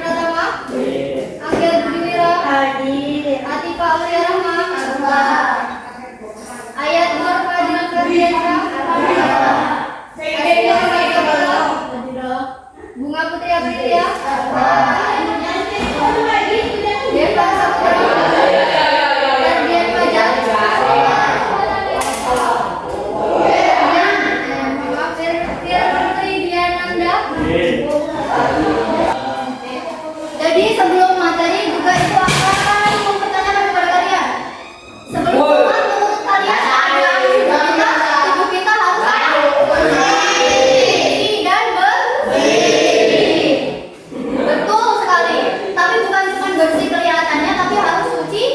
Pratama, Angel Budiwira, Atifa Aulia Rahma, Ayat Nur Fadil Ferdiansyah, Asia Maria, Bunga Putri Aprilia, Deva Saputra, Ferdian Fajar, Firputri Diananda. Jadi sebelum materi juga itu akan mempertanyakan kepada kalian. Sebelum menurut kalian ada tubuh kita harus bersih dan bersih. Betul sekali. Tapi bukan cuma bersih kelihatannya, tapi harus suci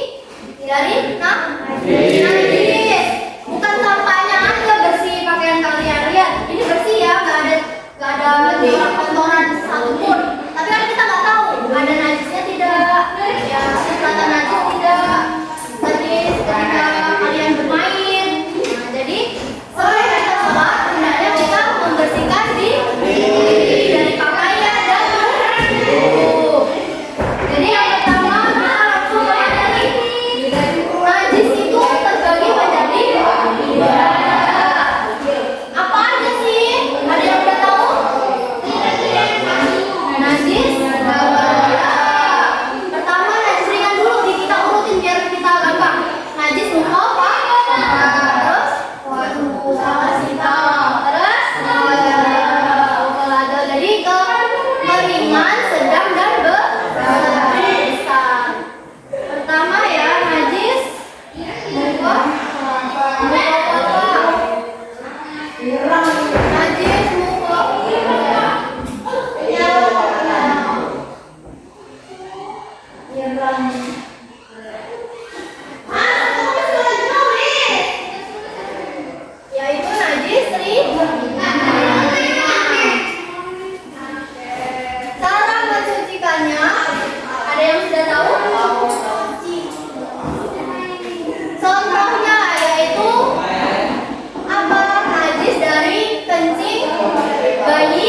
dari najis. Bukan tampaknya aja bersih pakaian kalian. Lihat, ini bersih ya, nggak ada kotoran satupun. Tapi kan kita nggak tahu ada najisnya tidak, ya kelihatan najis tidak. Najis ketika kalian bermain. Nah, jadi sebelum kita sholat, hendaknya kita membersihkan diri dari pakaian dan tubuh. Jadi yang pertama kita langsung mempelajari najis itu terbagi menjadi tiga. Apa aja sih? Ada yang udah tahu? Najis pertama najis ringan dulu, kita urutin biar kita gampang. Najis terus salah hitam, terus kolado. Jadi ke ringan, sedang dan besar. Pertama ya najis muka najis muka yaitu najis ringan. Cara mencucikannya ada yang sudah tahu? Contohnya yaitu apa? Najis dari kencing bayi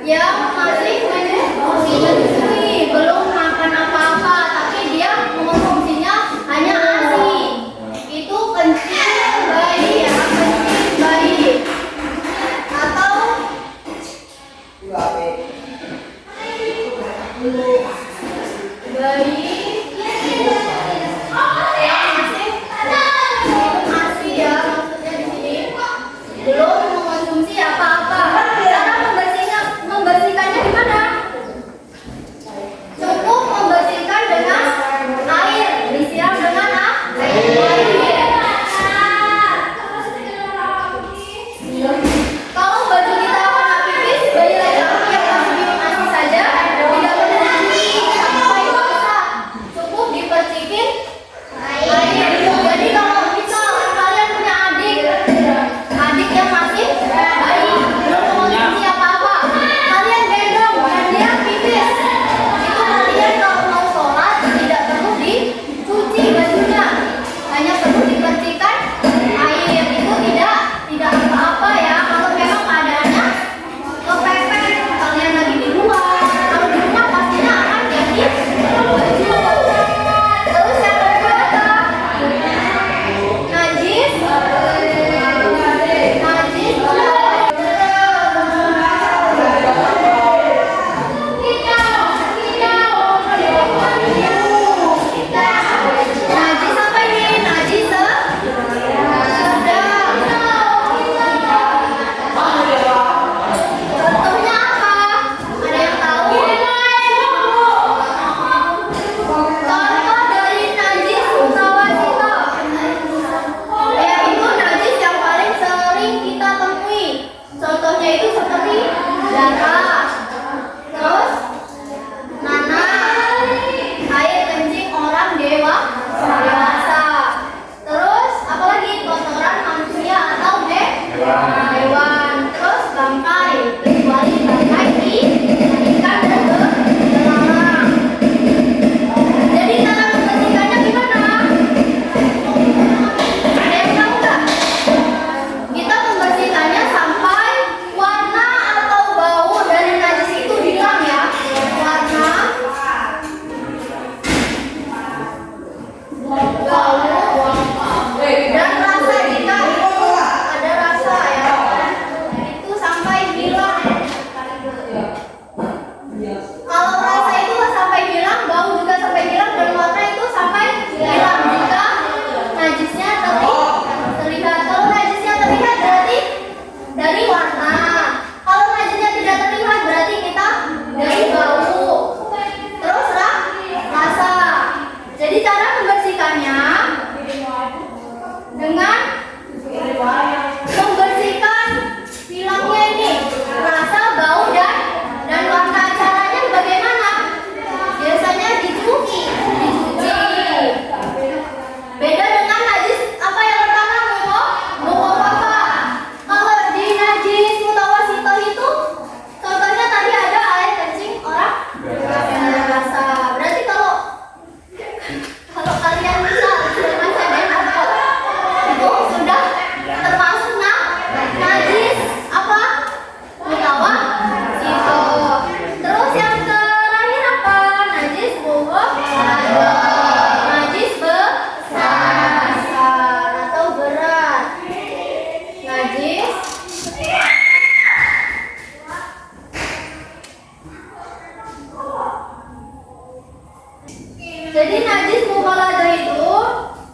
yang masih menyusui, belum makan apa-apa, tapi dia mengonsumsinya hanya ASI. Itu kencing bayi ya, kencing bayi. Atau bayi yang masih ASI ya, maksudnya di sini belum mengonsumsi apa-apa. Cara membersihkannya gimana? Cukup membersihkan dengan air, disiram dengan air. Kalau baju kita warna pipis, bayi laki-laki yang masih minum ASI saja tidak perlu nanti sampai basah. Jadi najis mukhaladah itu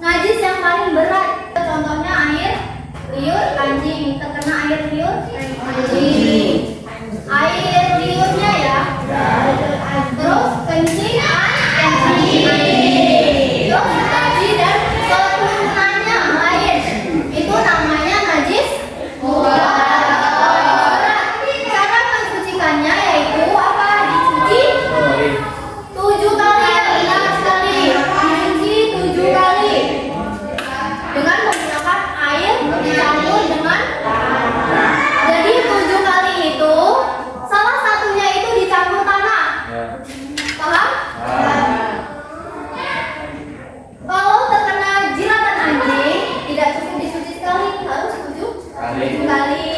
najis yang paling berat. Contohnya air liur anjing, terkena air liur anjing. Air liurnya ya. Terus kencing anjing. Terus gaji dan keturunannya lain. Itu namanya najis mukhaladah. Cara mensucikannya yaitu apa? Dicuci 7 kali ya, benar sekali. Dicuci 7 kali dengan menggunakan air dicampur dengan. Jadi 7 kali itu salah satunya itu dicampur tanah. Paham? Kalau terkena jilatan anjing tidak cukup dicuci sekali, harus 7 kali.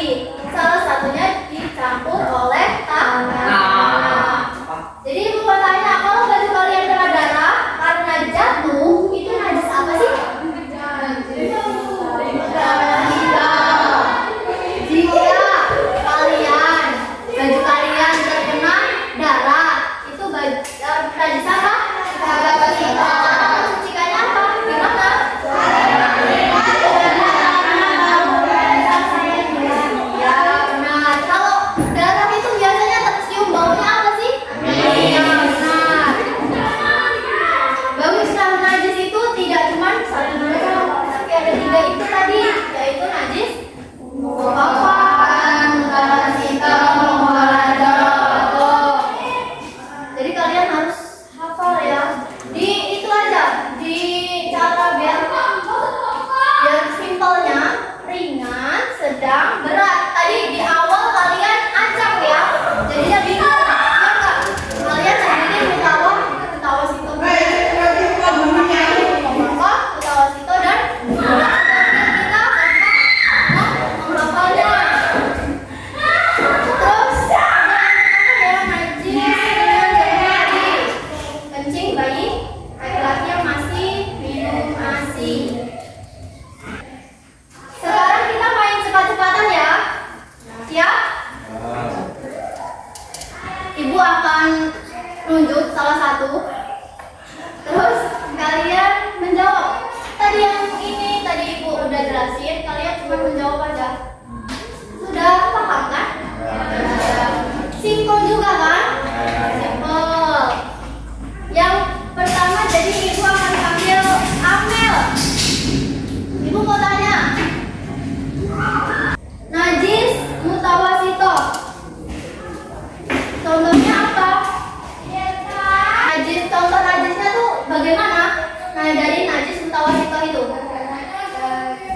Salah satunya dicampur oleh tanah. Jadi ibu mau tanya, kalau baju kalian kena darah karena jatuh, itu najis apa sih? Jika kalian baju kalian terkena darah, itu najis apa? Sucikannya apa? Gimana? Ya benar. Kalau darah itu biasanya tercium baunya apa sih? Iya benar. Baguslah najis itu tidak cuma satu dua, tapi ada 3 itu tadi, yaitu najis mukhaladah, mukhaladah, mukhaladah. Jadi kalian harus hafal ya. Di itu aja, di cara biar simpelnya ringan, sedang, berat. Tadi di awal kalian acak ya. Jadinya bingung. Ya enggak? Kalian sendiri ketawa situ. Ketawa situ dan kita menghafalnya. Terus ya najis kencing bayi laki-laki yang masih minum ASI. Sekarang kita main cepat-cepatan ya. Siap? Ibu akan nunjuk salah satu. Terus kalian menjawab. Tadi yang ini tadi ibu udah jelasin, kalian cuma menjawab aja. Sudah paham kan? Simple juga kan? Simple. Yang pertama jadi ibu akan panggil Amel. Ibu mau tanya. Najis mutawasito. Contohnya apa? Najis, contoh najisnya tuh bagaimana? Nah dari najis mutawasito itu.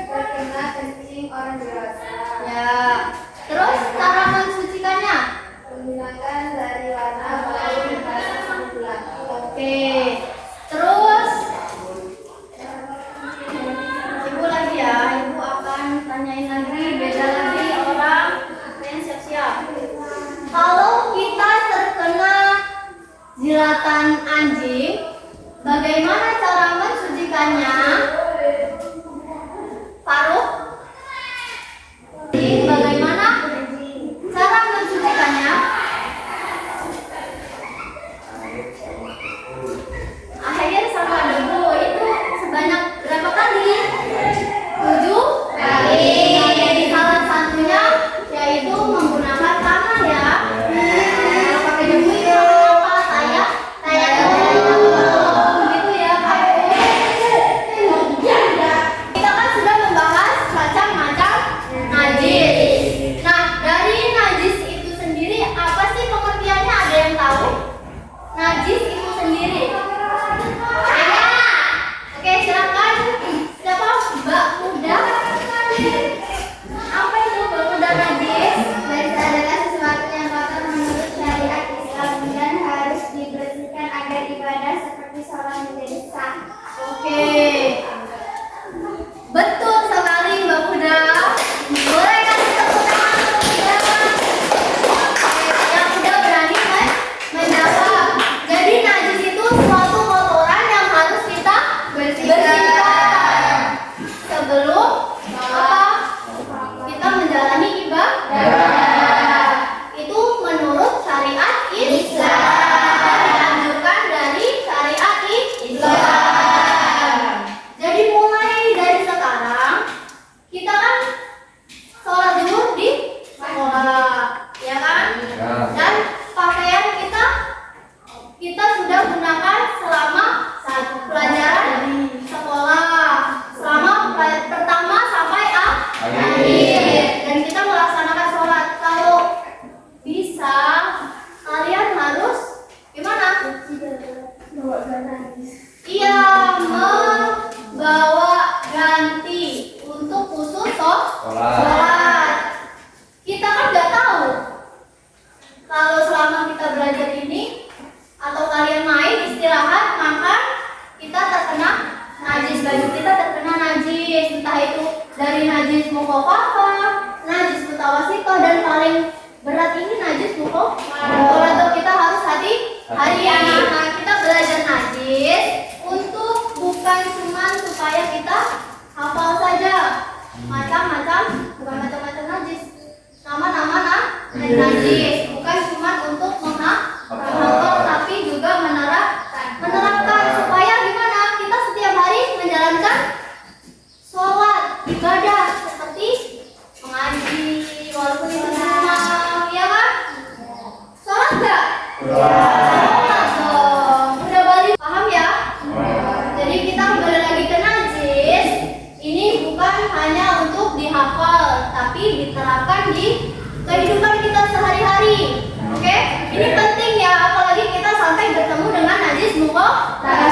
Terkena kencing orang dewasa. Ya. Terus cara mensucikannya? Menggunakan dari warna bau basah kulit laki. Oke. Terus ibu lagi ya, ibu akan tanyain lagi, beda lagi orang. Kalian siap-siap. Kalau kita terkena jilatan anjing, bagaimana cara mensucikannya? Faruq? Bagaimana cara mensucikannya? Air sama debu itu sebanyak berapa kali? 7 kali. Jadi salah satunya yaitu menggunakan tanah ya. Kalau pakai debu itu apa? Begitu ya Pak. Kita kan sudah membahas macam-macam najis. Iya, membawa ganti untuk khusus sholat. Kita kan nggak tahu kalau selama kita belajar ini atau kalian main istirahat makan kita terkena najis, baju kita terkena najis, entah itu dari najis mukhafafah, najis mutawassithah, dan paling berat ini najis mukhafadah. Kita harus hati-hati. Nah, kita belajar najis untuk bukan cuma supaya kita hafal saja bukan macam-macam najis, nama-nama najis, bukan cuma untuk menghafal tapi juga menerapkan supaya gimana kita setiap hari menjalankan sholat ibadah seperti mengaji walaupun itu di rumah, ya kan? Sholat nggak? Sholat dong. Udah balik paham ya? Jadi kita kembali lagi ke najis. Ini bukan hanya untuk dihafal, tapi diterapkan di kehidupan kita sehari-hari. Oke? Ini penting ya, apalagi kita sampai bertemu dengan najis mukhafadah.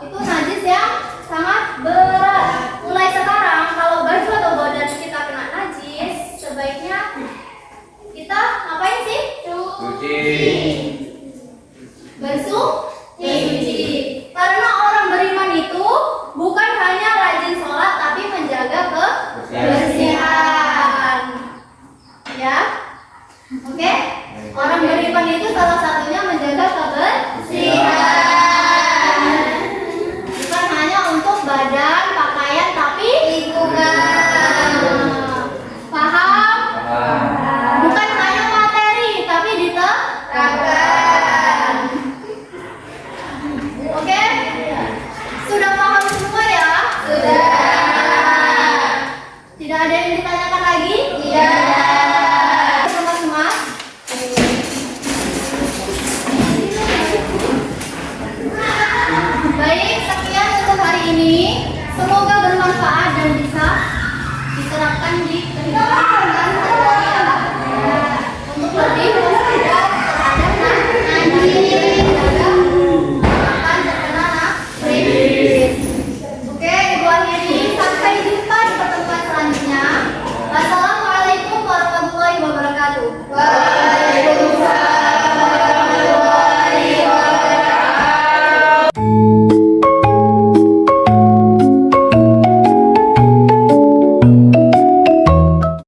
Itu najis yang sangat berat. Mulai sekarang kalau baju atau badan kita kena najis, sebaiknya kita ngapain sih? Cuci. Bersuci. Karena orang beriman itu bukan hanya rajin sholat tapi menjaga kebersihan. Ya, oke? Orang beriman itu salah satunya menjaga kebersihan. Bukan hanya untuk badan, pakaian, tapi lingkungan. Paham? Bukan hanya materi, tapi diterapkan. Oke? Sudah paham semua ya? Sudah. Tidak ada yang ditanyakan lagi? Tidak. Semua-semua? Baik, sekian untuk hari ini. Semoga